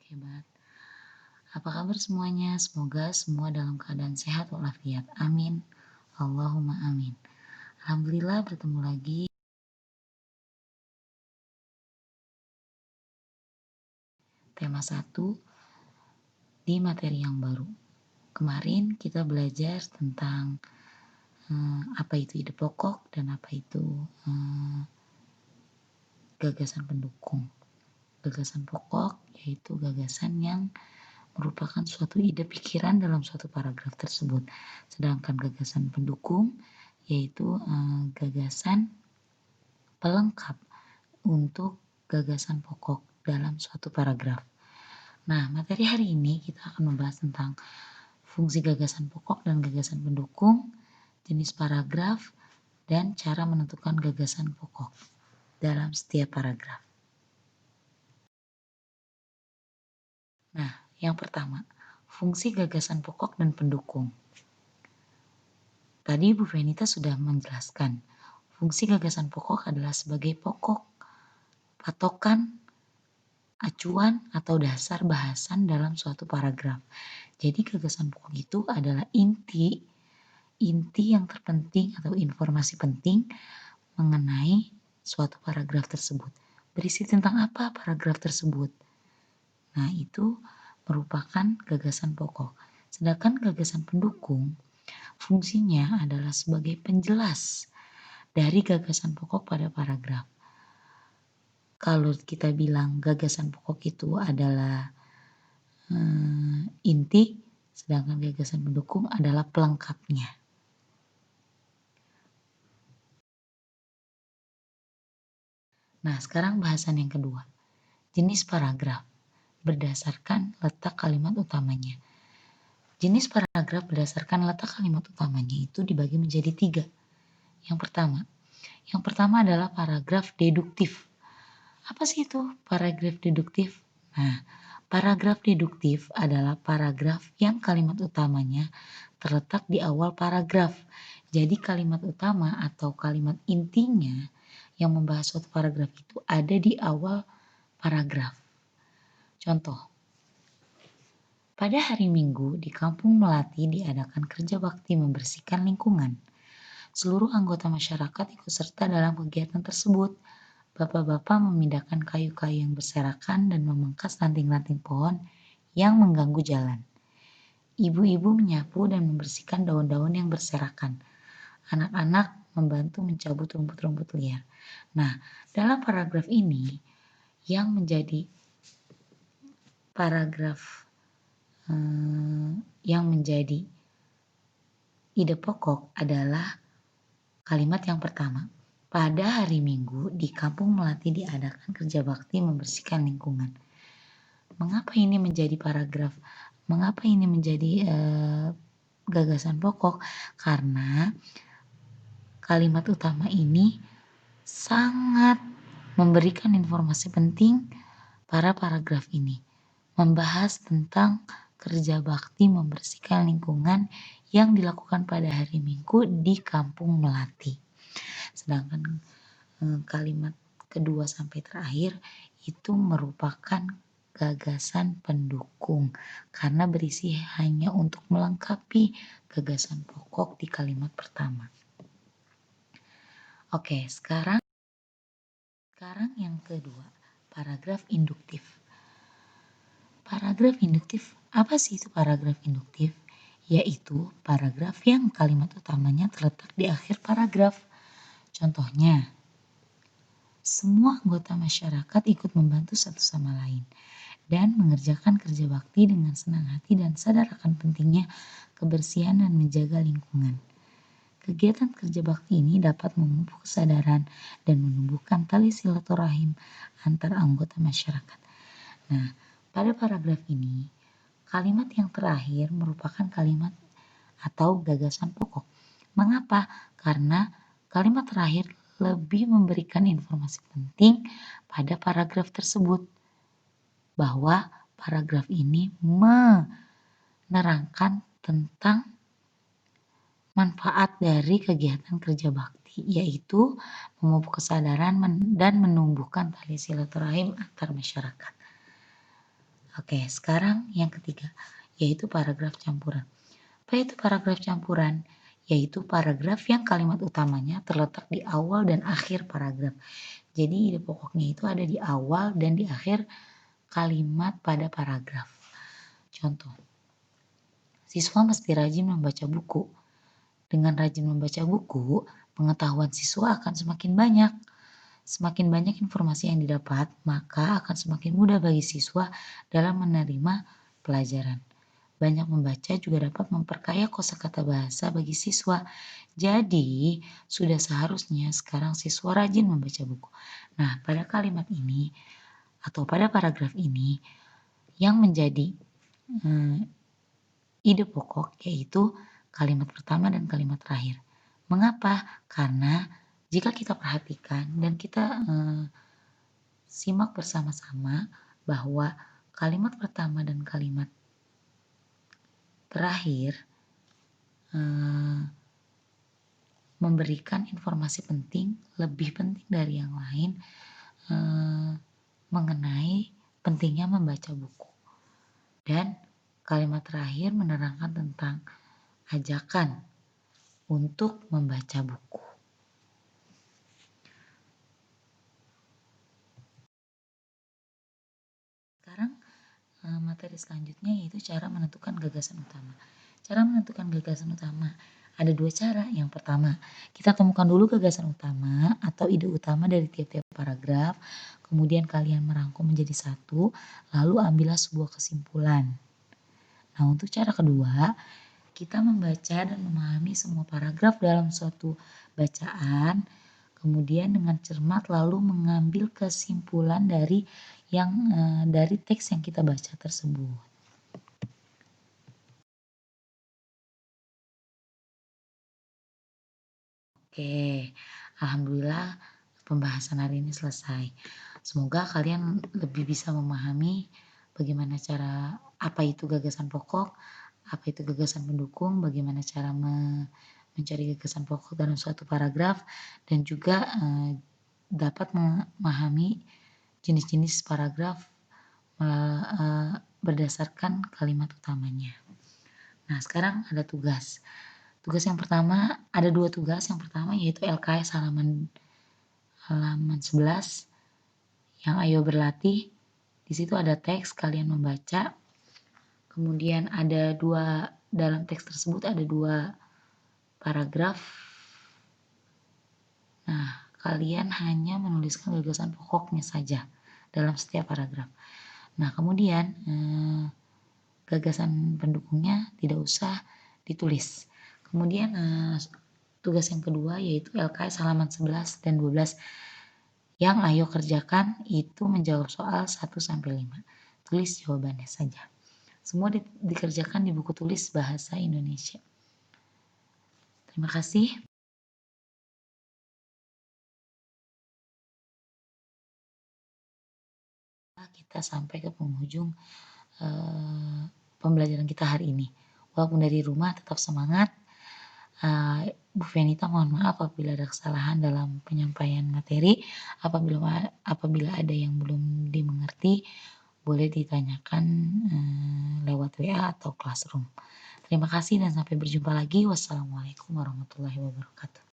Hebat. Apa kabar semuanya? Semoga semua dalam keadaan sehat walafiat. Amin. Allahumma amin. Alhamdulillah bertemu lagi tema 1 di materi yang baru. Kemarin kita belajar tentang apa itu ide pokok dan apa itu gagasan pendukung. Gagasan pokok yaitu gagasan yang merupakan suatu ide pikiran dalam suatu paragraf tersebut. Sedangkan gagasan pendukung yaitu gagasan pelengkap untuk gagasan pokok dalam suatu paragraf. Nah, materi hari ini kita akan membahas tentang fungsi gagasan pokok dan gagasan pendukung, jenis paragraf, dan cara menentukan gagasan pokok dalam setiap paragraf. Nah, yang pertama, fungsi gagasan pokok dan pendukung. Tadi Bu Venita sudah menjelaskan, fungsi gagasan pokok adalah sebagai pokok, patokan, acuan atau dasar bahasan dalam suatu paragraf. Jadi gagasan pokok itu adalah inti yang terpenting atau informasi penting mengenai suatu paragraf tersebut. Berisi tentang apa paragraf tersebut? Nah, itu merupakan gagasan pokok. Sedangkan gagasan pendukung fungsinya adalah sebagai penjelas dari gagasan pokok pada paragraf. Kalau kita bilang gagasan pokok itu adalah inti, sedangkan gagasan pendukung adalah pelengkapnya. Nah, sekarang bahasan yang kedua. Jenis paragraf berdasarkan letak kalimat utamanya. Jenis paragraf berdasarkan letak kalimat utamanya itu dibagi menjadi 3. Yang pertama adalah paragraf deduktif. Apa sih itu paragraf deduktif? Nah, paragraf deduktif adalah paragraf yang kalimat utamanya terletak di awal paragraf. Jadi kalimat utama atau kalimat intinya yang membahas suatu paragraf itu ada di awal paragraf. Contoh, pada hari Minggu di Kampung Melati diadakan kerja bakti membersihkan lingkungan. Seluruh anggota masyarakat ikut serta dalam kegiatan tersebut. Bapak-bapak memindahkan kayu-kayu yang berserakan dan memangkas ranting-ranting pohon yang mengganggu jalan. Ibu-ibu menyapu dan membersihkan daun-daun yang berserakan. Anak-anak membantu mencabut rumput-rumput liar. Nah, dalam paragraf ini yang menjadi paragraf yang menjadi ide pokok adalah kalimat yang pertama. Pada hari Minggu di Kampung Melati diadakan kerja bakti membersihkan lingkungan. Mengapa ini menjadi paragraf? Mengapa ini menjadi gagasan pokok? Karena kalimat utama ini sangat memberikan informasi penting pada paragraf ini. Membahas tentang kerja bakti membersihkan lingkungan yang dilakukan pada hari Minggu di Kampung Melati. Sedangkan kalimat kedua sampai terakhir itu merupakan gagasan pendukung karena berisi hanya untuk melengkapi gagasan pokok di kalimat pertama. Oke, sekarang yang kedua, paragraf induktif. Paragraf induktif, apa sih itu paragraf induktif? Yaitu paragraf yang kalimat utamanya terletak di akhir paragraf. Contohnya, semua anggota masyarakat ikut membantu satu sama lain dan mengerjakan kerja bakti dengan senang hati dan sadar akan pentingnya kebersihan dan menjaga lingkungan. Kegiatan kerja bakti ini dapat memupuk kesadaran dan menumbuhkan tali silaturahim antar anggota masyarakat. Nah, pada paragraf ini, kalimat yang terakhir merupakan kalimat atau gagasan pokok. Mengapa? Karena kalimat terakhir lebih memberikan informasi penting pada paragraf tersebut. Bahwa paragraf ini menerangkan tentang manfaat dari kegiatan kerja bakti, yaitu memupuk kesadaran dan menumbuhkan tali silaturahim antar masyarakat. Oke, sekarang yang ketiga, yaitu paragraf campuran. Apa itu paragraf campuran? Yaitu paragraf yang kalimat utamanya terletak di awal dan akhir paragraf. Jadi ide pokoknya itu ada di awal dan di akhir kalimat pada paragraf. Contoh, siswa mesti rajin membaca buku. Dengan rajin membaca buku, pengetahuan siswa akan semakin banyak. Semakin banyak informasi yang didapat, maka akan semakin mudah bagi siswa dalam menerima pelajaran. Banyak membaca juga dapat memperkaya kosakata bahasa bagi siswa. Jadi, sudah seharusnya sekarang siswa rajin membaca buku. Nah, pada kalimat ini atau pada paragraf ini yang menjadi ide pokok yaitu kalimat pertama dan kalimat terakhir. Mengapa? Karena jika kita perhatikan dan kita simak bersama-sama bahwa kalimat pertama dan kalimat terakhir memberikan informasi penting, lebih penting dari yang lain mengenai pentingnya membaca buku. Dan kalimat terakhir menerangkan tentang ajakan untuk membaca buku. Sekarang materi selanjutnya yaitu cara menentukan gagasan utama. Cara menentukan gagasan utama ada dua cara. Yang pertama, kita temukan dulu gagasan utama atau ide utama dari tiap-tiap paragraf, kemudian kalian merangkum menjadi satu, lalu ambillah sebuah kesimpulan. Nah, untuk cara kedua, kita membaca dan memahami semua paragraf dalam suatu bacaan, kemudian dengan cermat lalu mengambil kesimpulan dari dari teks yang kita baca tersebut. Oke, alhamdulillah pembahasan hari ini selesai. Semoga kalian lebih bisa memahami bagaimana cara apa itu gagasan pokok, apa itu gagasan pendukung, bagaimana cara mencari gagasan pokok dalam suatu paragraf, dan juga dapat memahami jenis-jenis paragraf berdasarkan kalimat utamanya. Nah, sekarang ada tugas. Tugas yang pertama, ada dua tugas. Yang pertama yaitu LKS halaman 11 yang ayo berlatih. Di situ ada teks, kalian membaca. Kemudian ada dalam teks tersebut ada dua paragraf. Nah, kalian hanya menuliskan gagasan pokoknya saja dalam setiap paragraf. Nah, kemudian gagasan pendukungnya tidak usah ditulis. Kemudian tugas yang kedua yaitu LKS halaman 11 dan 12 yang ayo kerjakan itu menjawab soal 1-5. Tulis jawabannya saja. Semua dikerjakan di buku tulis bahasa Indonesia. Terima kasih. Kita sampai ke penghujung pembelajaran kita hari ini. Walaupun dari rumah tetap semangat. Bu Venita mohon maaf apabila ada kesalahan dalam penyampaian materi. Apabila ada yang belum dimengerti, boleh ditanyakan lewat WA atau Classroom. Terima kasih dan sampai berjumpa lagi. Wassalamualaikum warahmatullahi wabarakatuh.